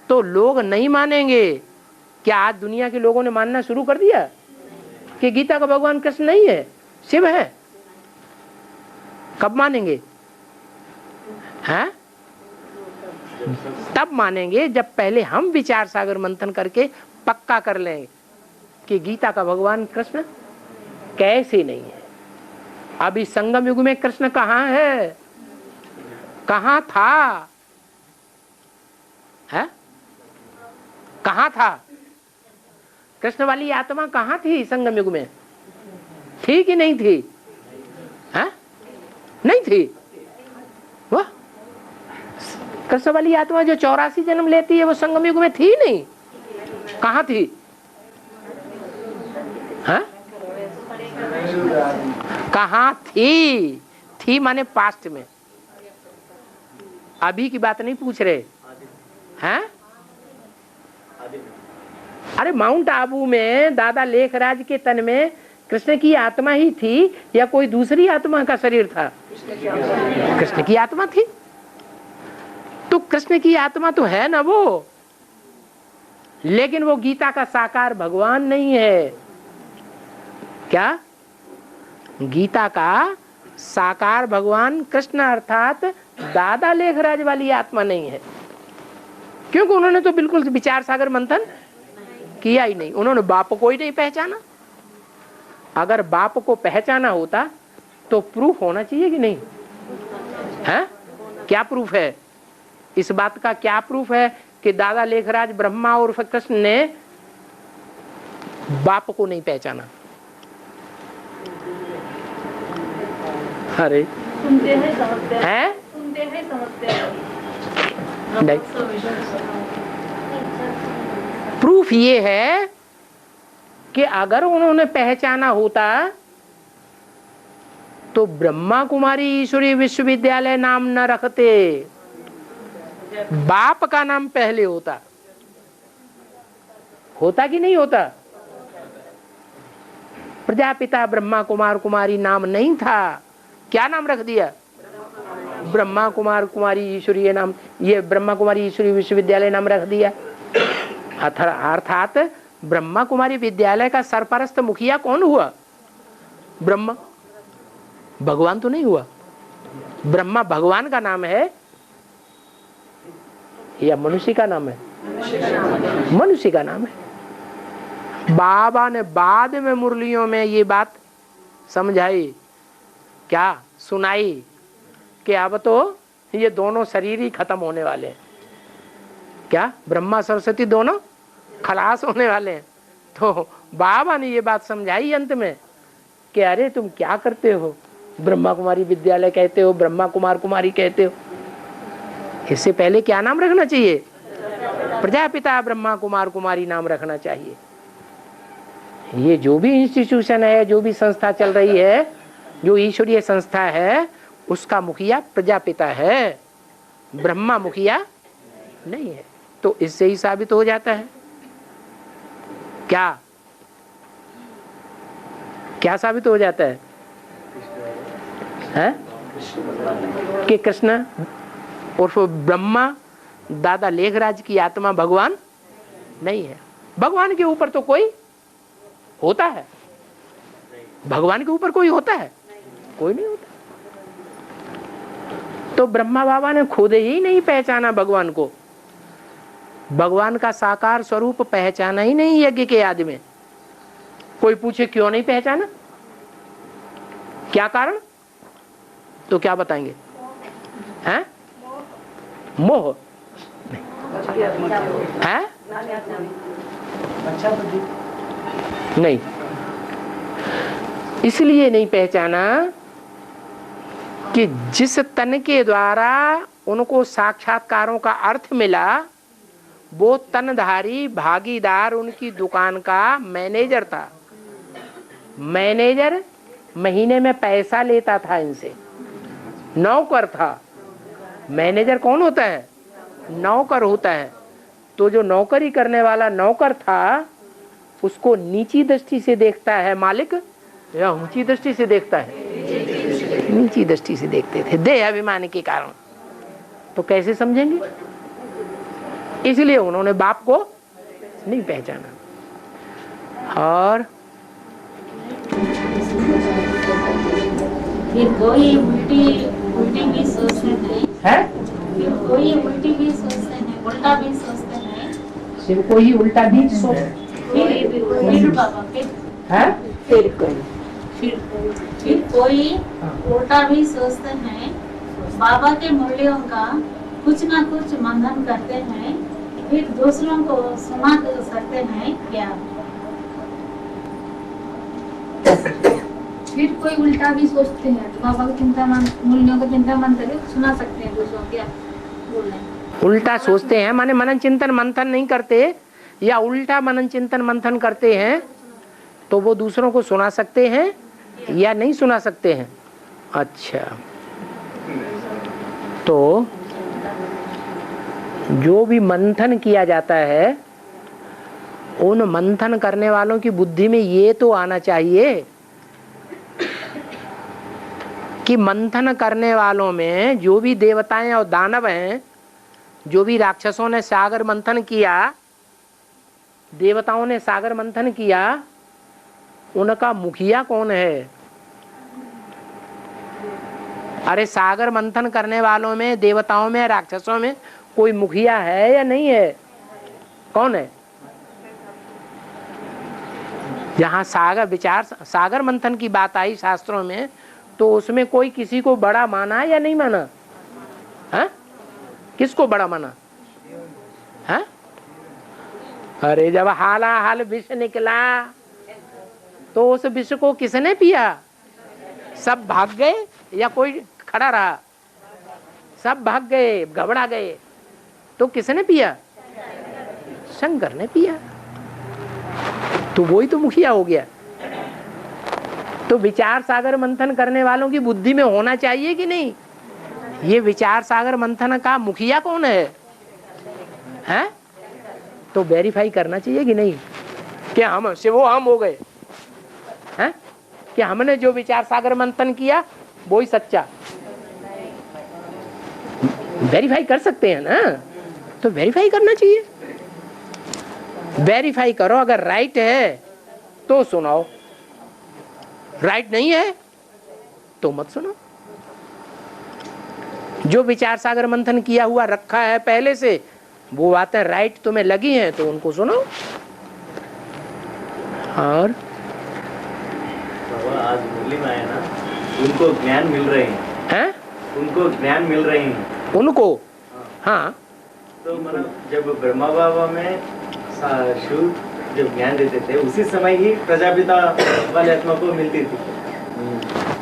तो लोग नहीं मानेंगे। क्या आज दुनिया के लोगों ने मानना शुरू कर दिया कि गीता का भगवान कृष्ण नहीं है, शिव है? कब मानेंगे? हैं? तब मानेंगे जब पहले हम विचार सागर मंथन करके पक्का कर लें कि गीता का भगवान कृष्ण कैसे नहीं है। अभी संगम युग में कृष्ण कहाँ है? कहाँ था? है? कहाँ था? कृष्ण वाली आत्मा कहाँ थी संगम युग में? थी कि नहीं थी? है? नहीं थी। वाह, कृष्ण वाली आत्मा जो 84 जन्म लेती है वो संगम युग में थी नहीं? कहाँ थी? हाँ? कहाँ थी? थी माने पास्ट में, अभी की बात नहीं पूछ रहे हैं। अरे माउंट आबू में दादा लेखराज के तन में कृष्ण की आत्मा ही थी या कोई दूसरी आत्मा का शरीर था? कृष्ण की आत्मा थी। तो कृष्ण की आत्मा तो है ना वो, लेकिन वो गीता का साकार भगवान नहीं है। क्या? गीता का साकार भगवान कृष्ण अर्थात दादा लेखराज वाली आत्मा नहीं है, क्योंकि उन्होंने तो बिल्कुल विचार सागर मंथन किया ही नहीं। उन्होंने बाप को ही नहीं पहचाना। अगर बाप को पहचाना होता तो प्रूफ होना चाहिए कि नहीं है? क्या प्रूफ है इस बात का? क्या प्रूफ है कि दादा लेखराज ब्रह्मा और कृष्ण ने बाप को नहीं पहचाना? अरे सुनते हैं समझते हैं? सुनते हैं समझते हैं। नहीं। प्रूफ ये है कि अगर उन्होंने पहचाना होता तो ब्रह्मा कुमारी ईश्वरीय विश्वविद्यालय नाम न रखते, बाप का नाम पहले होता। होता कि नहीं होता? प्रजापिता ब्रह्मा कुमार कुमारी नाम नहीं था, क्या नाम रख दिया? ब्रह्मा कुमार कुमारी ईश्वरीय नाम, ये ब्रह्मा कुमारी ईश्वरीय विश्वविद्यालय नाम रख दिया। अर्थात ब्रह्मा कुमारी विद्यालय का सरपरस्त मुखिया कौन हुआ? ब्रह्मा। भगवान तो नहीं हुआ। ब्रह्मा भगवान का नाम है या मनुष्य का नाम है? मनुष्य का नाम है। बाबा ने बाद में मुरलियों में ये बात समझाई, क्या सुनाई, कि अब तो ये दोनों शरीर ही खत्म होने वाले हैं। क्या ब्रह्मा सरस्वती दोनों खलास होने वाले हैं। तो बाबा ने ये बात समझाई अंत में कि अरे तुम क्या करते हो, ब्रह्मा कुमारी विद्यालय कहते हो, ब्रह्मा कुमार कुमारी कहते हो, इससे पहले क्या नाम रखना चाहिए? प्रजापिता ब्रह्मा कुमार कुमारी नाम रखना चाहिए। ये जो भी इंस्टीट्यूशन है, जो भी संस्था चल रही है, जो ईश्वरीय संस्था है, उसका मुखिया प्रजापिता है, ब्रह्मा मुखिया नहीं है। तो इससे ही साबित हो जाता है क्या क्या साबित हो जाता है, कि कृष्ण उर्फ ब्रह्मा दादा लेखराज की आत्मा भगवान नहीं है। भगवान के ऊपर तो कोई होता है? भगवान के ऊपर कोई होता है? कोई नहीं होता। तो ब्रह्मा बाबा ने खुद ही नहीं पहचाना भगवान को, भगवान का साकार स्वरूप पहचाना ही नहीं यज्ञ के आदि में। कोई पूछे क्यों नहीं पहचाना, क्या कारण, तो क्या बताएंगे? हैं? मोह है? नहीं, इसलिए नहीं पहचाना कि जिस तन के द्वारा उनको साक्षात्कारों का अर्थ मिला, वो तनधारी भागीदार उनकी दुकान का मैनेजर था। मैनेजर महीने में पैसा लेता था इनसे, नौकर था। मैनेजर कौन होता है? नौकर होता है। तो जो नौकरी करने वाला नौकर था, उसको नीची दृष्टि से देखता है मालिक या ऊंची दृष्टि से देखता है? नीची दृष्टि से देखते थे, देह अभिमान के कारण। तो कैसे समझेंगे? इसलिए उन्होंने बाप को नहीं पहचाना। और फिर कोई उल्टी भी सोचते हैं, फिर कोई उल्टी भी सोचते हैं, उल्टा भी सोचते हैं, सिर्फ कोई उल्टा भी सोच, फिर बाबा फिर कोई उल्टा भी सोचते हैं, बाबा के मूल्यों का कुछ ना कुछ मंथन करते हैं, फिर दूसरों को सुना सकते हैं क्या? फिर कोई उल्टा भी सोचते हैं, बाबा की चिंता मूल्यों को चिंता मन करके सुना सकते हैं दूसरों, क्या बोल रहे हैं? उल्टा सोचते हैं माने मनन चिंतन मंथन नहीं करते, या उल्टा मनन चिंतन मंथन करते हैं तो वो दूसरों को सुना सकते हैं या नहीं सुना सकते हैं? अच्छा, तो जो भी मंथन किया जाता है, उन मंथन करने वालों की बुद्धि में ये तो आना चाहिए कि मंथन करने वालों में जो भी देवताएं और दानव हैं, जो भी राक्षसों ने सागर मंथन किया, देवताओं ने सागर मंथन किया, उनका मुखिया कौन है? अरे सागर मंथन करने वालों में, देवताओं में, राक्षसों में कोई मुखिया है या नहीं है? कौन है? जहां सागर मंथन की बात आई शास्त्रों में, तो उसमें कोई किसी को बड़ा माना या नहीं माना? है? किसको बड़ा माना? है? अरे जब हाल विष निकला तो उस विष को किसने पिया? सब भाग गए या कोई खड़ा रहा? सब भाग गए, घबरा गए। तो किसने पिया? शंकर ने पिया। तो वही तो मुखिया हो गया। तो विचार सागर मंथन करने वालों की बुद्धि में होना चाहिए कि नहीं, ये विचार सागर मंथन का मुखिया कौन है? हैं? तो वेरीफाई करना चाहिए कि नहीं, कि हम शिवो हम हो गए हैं, कि हमने जो विचार सागर मंथन किया वो ही सच्चा। वेरीफाई कर सकते हैं ना, तो वेरीफाई करना चाहिए। वेरीफाई करो, अगर राइट है तो सुनाओ, राइट नहीं है तो मत सुनो। जो विचार सागर मंथन किया हुआ रखा है पहले से, वो बातें राइट तुम्हें लगी हैं तो उनको सुनो। और आज मुरली में आए ना, उनको ज्ञान मिल रहे हैं, हैं? उनको ज्ञान मिल रहे हैं, उनको हाँ तो मतलब जब ब्रह्मा बाबा में शिव जब ज्ञान देते थे उसी समय ही प्रजापिता वाली आत्मा को मिलती थी।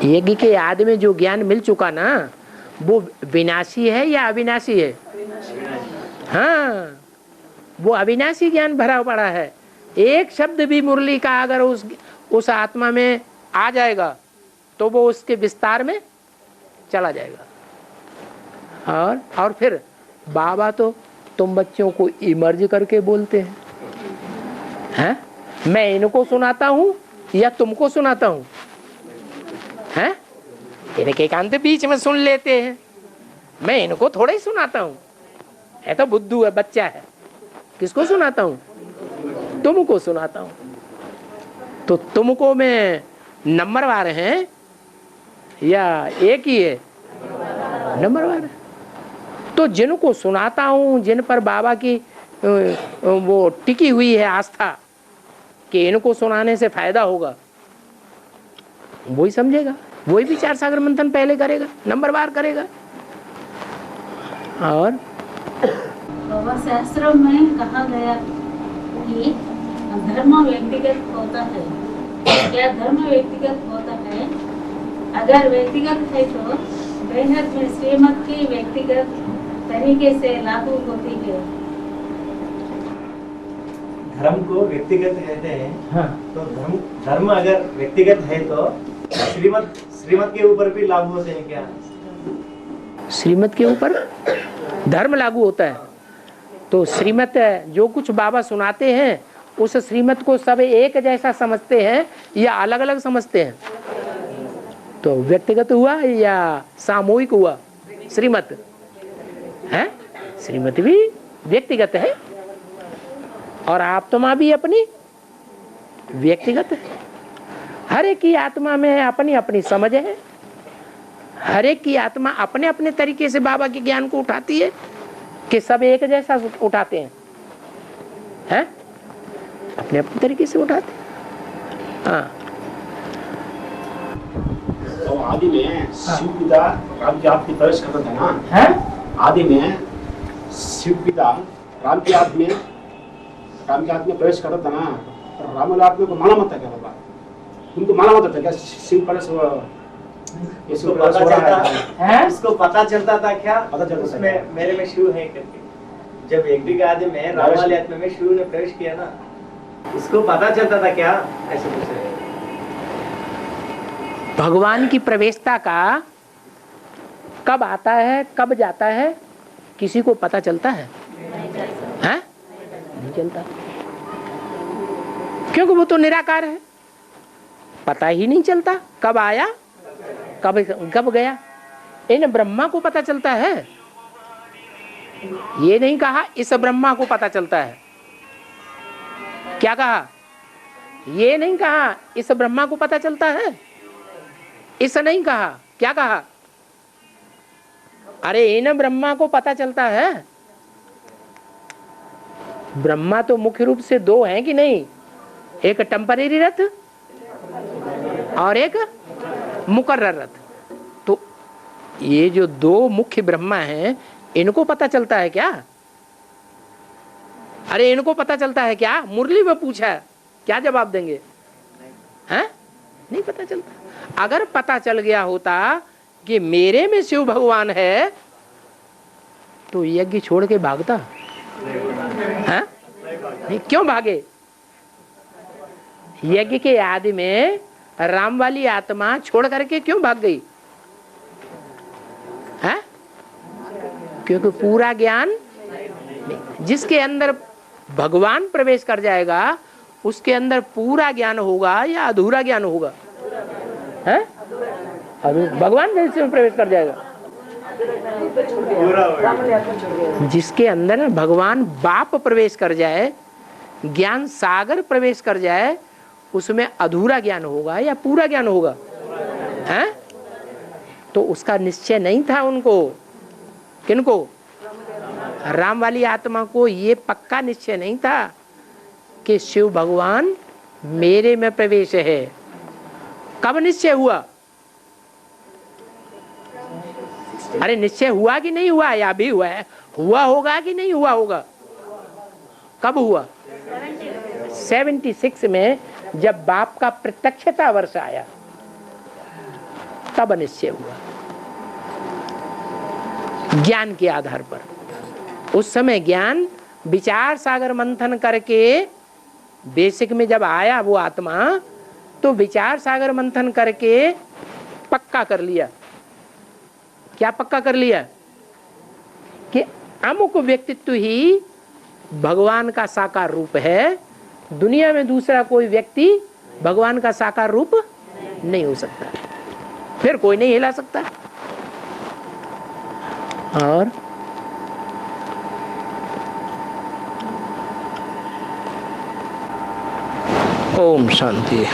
यज्ञ के आदि में जो ज्ञान मिल चुका ना वो विनाशी है या अविनाशी है? हाँ, वो अविनाशी ज्ञान भरा पड़ा है। एक शब्द भी मुरली का अगर उस आत्मा में आ जाएगा तो वो उसके विस्तार में चला जाएगा। और फिर बाबा तो तुम बच्चों को इमर्ज करके बोलते हैं? मैं इनको सुनाता हूँ या तुमको सुनाता हूँ? हैं? इनके कान तो बीच में सुन लेते हैं, मैं इनको थोड़ा ही सुनाता हूँ। है तो बुद्धू है, बच्चा है, किसको सुनाता हूँ? तुमको सुनाता हूँ। तो तुमको में नंबरवार हैं या एक ही है? नंबरवार है। तो जिनको सुनाता हूँ, जिन पर बाबा की वो टिकी हुई है आस्था कि इनको सुनाने से फायदा होगा, वही समझेगा, वही विचार सागर मंथन पहले करेगा, नंबरवार करेगा। और बाबा शास्त्रों में कहा गया कि धर्म व्यक्तिगत होता है। क्या धर्म व्यक्तिगत होता है? अगर व्यक्तिगत है तो बेहद में श्रीमत की व्यक्तिगत तरीके से लागू होती है। धर्म को व्यक्तिगत कहते हैं। हाँ। तो धर्म अगर व्यक्तिगत है तो श्रीमत के ऊपर भी लागू होते हैं क्या? श्रीमत के ऊपर धर्म लागू होता है। तो श्रीमत जो कुछ बाबा सुनाते हैं उस श्रीमत को सब एक जैसा समझते हैं या अलग अलग समझते हैं? तो व्यक्तिगत हुआ या सामूहिक हुआ श्रीमत है? श्रीमत भी व्यक्तिगत है और आत्मा भी अपनी व्यक्तिगत है। हर एक की आत्मा में अपनी अपनी समझ है। हर एक की आत्मा अपने अपने तरीके से बाबा के ज्ञान को उठाती है कि सब एक जैसा उठाते हैं? अपने अपने तरीके से उठाते हैं। हाँ। तो आदि में शिव पिता राम की आत्मा प्रवेश करता था ना? है? आदि में शिव पिता राम की आत्मा में प्रवेश करता था ना? तो राम वाला आत्मा को माना मत था क्या बाबा? तुमको माना मत था क्या शिव पर इसको पता चलता था क्या? पता चलता था उसमें मेरे में शिव है करके। जब यज्ञ के आदि में राम वाले आत्मा में शिव ने प्रवेश किया ना, इसको पता चलता था क्या? ऐसे पूछ रहे हैं। भगवान की प्रवेशता का कब आता है कब जाता है किसी को पता चलता है? हैं? नहीं चलता, क्योंकि वो तो निराकार है। पता ही नहीं चलता कब आया कब गया। इन ब्रह्मा को पता चलता है, ये नहीं कहा इस ब्रह्मा को पता चलता है। क्या कहा? ये नहीं कहा इस ब्रह्मा को पता चलता है, इस नहीं कहा। क्या कहा? अरे इन ब्रह्मा को पता चलता है। ब्रह्मा तो मुख्य रूप से दो हैं कि नहीं? एक टेम्परेरी रथ और एक मुकर्रर रथ। तो ये जो दो मुख्य ब्रह्मा हैं इनको पता चलता है क्या? अरे इनको पता चलता है क्या? मुरली में पूछा, क्या जवाब देंगे? हैं? नहीं पता चलता। अगर पता चल गया होता कि मेरे में शिव भगवान है तो यज्ञ छोड़ के भागता है? नहीं, क्यों भागे? यज्ञ के आदि में राम वाली आत्मा छोड़ करके क्यों भाग गई? है? क्योंकि पूरा ज्ञान जिसके अंदर भगवान प्रवेश कर जाएगा उसके अंदर पूरा ज्ञान होगा या अधूरा ज्ञान होगा? है? भगवान में प्रवेश कर जाएगा। जिसके अंदर भगवान बाप प्रवेश कर जाए, ज्ञान सागर प्रवेश कर जाए, उसमें अधूरा ज्ञान होगा या पूरा ज्ञान होगा? हैं? तो उसका निश्चय नहीं था उनको। किनको? राम वाली आत्मा को ये पक्का निश्चय नहीं था कि शिव भगवान मेरे में प्रवेश है। कब निश्चय हुआ? अरे निश्चय हुआ कि नहीं हुआ? या भी हुआ है? हुआ होगा कि नहीं हुआ होगा? कब हुआ? 76 में जब बाप का प्रत्यक्षता वर्ष आया तब निश्चय हुआ, ज्ञान के आधार पर। उस समय ज्ञान विचार सागर मंथन करके बेसिक में जब आया वो आत्मा, तो विचार सागर मंथन करके पक्का कर लिया। क्या पक्का कर लिया? कि अमुक व्यक्तित्व ही भगवान का साकार रूप है, दुनिया में दूसरा कोई व्यक्ति भगवान का साकार रूप नहीं हो सकता, फिर कोई नहीं हिला सकता। और ओम शांति।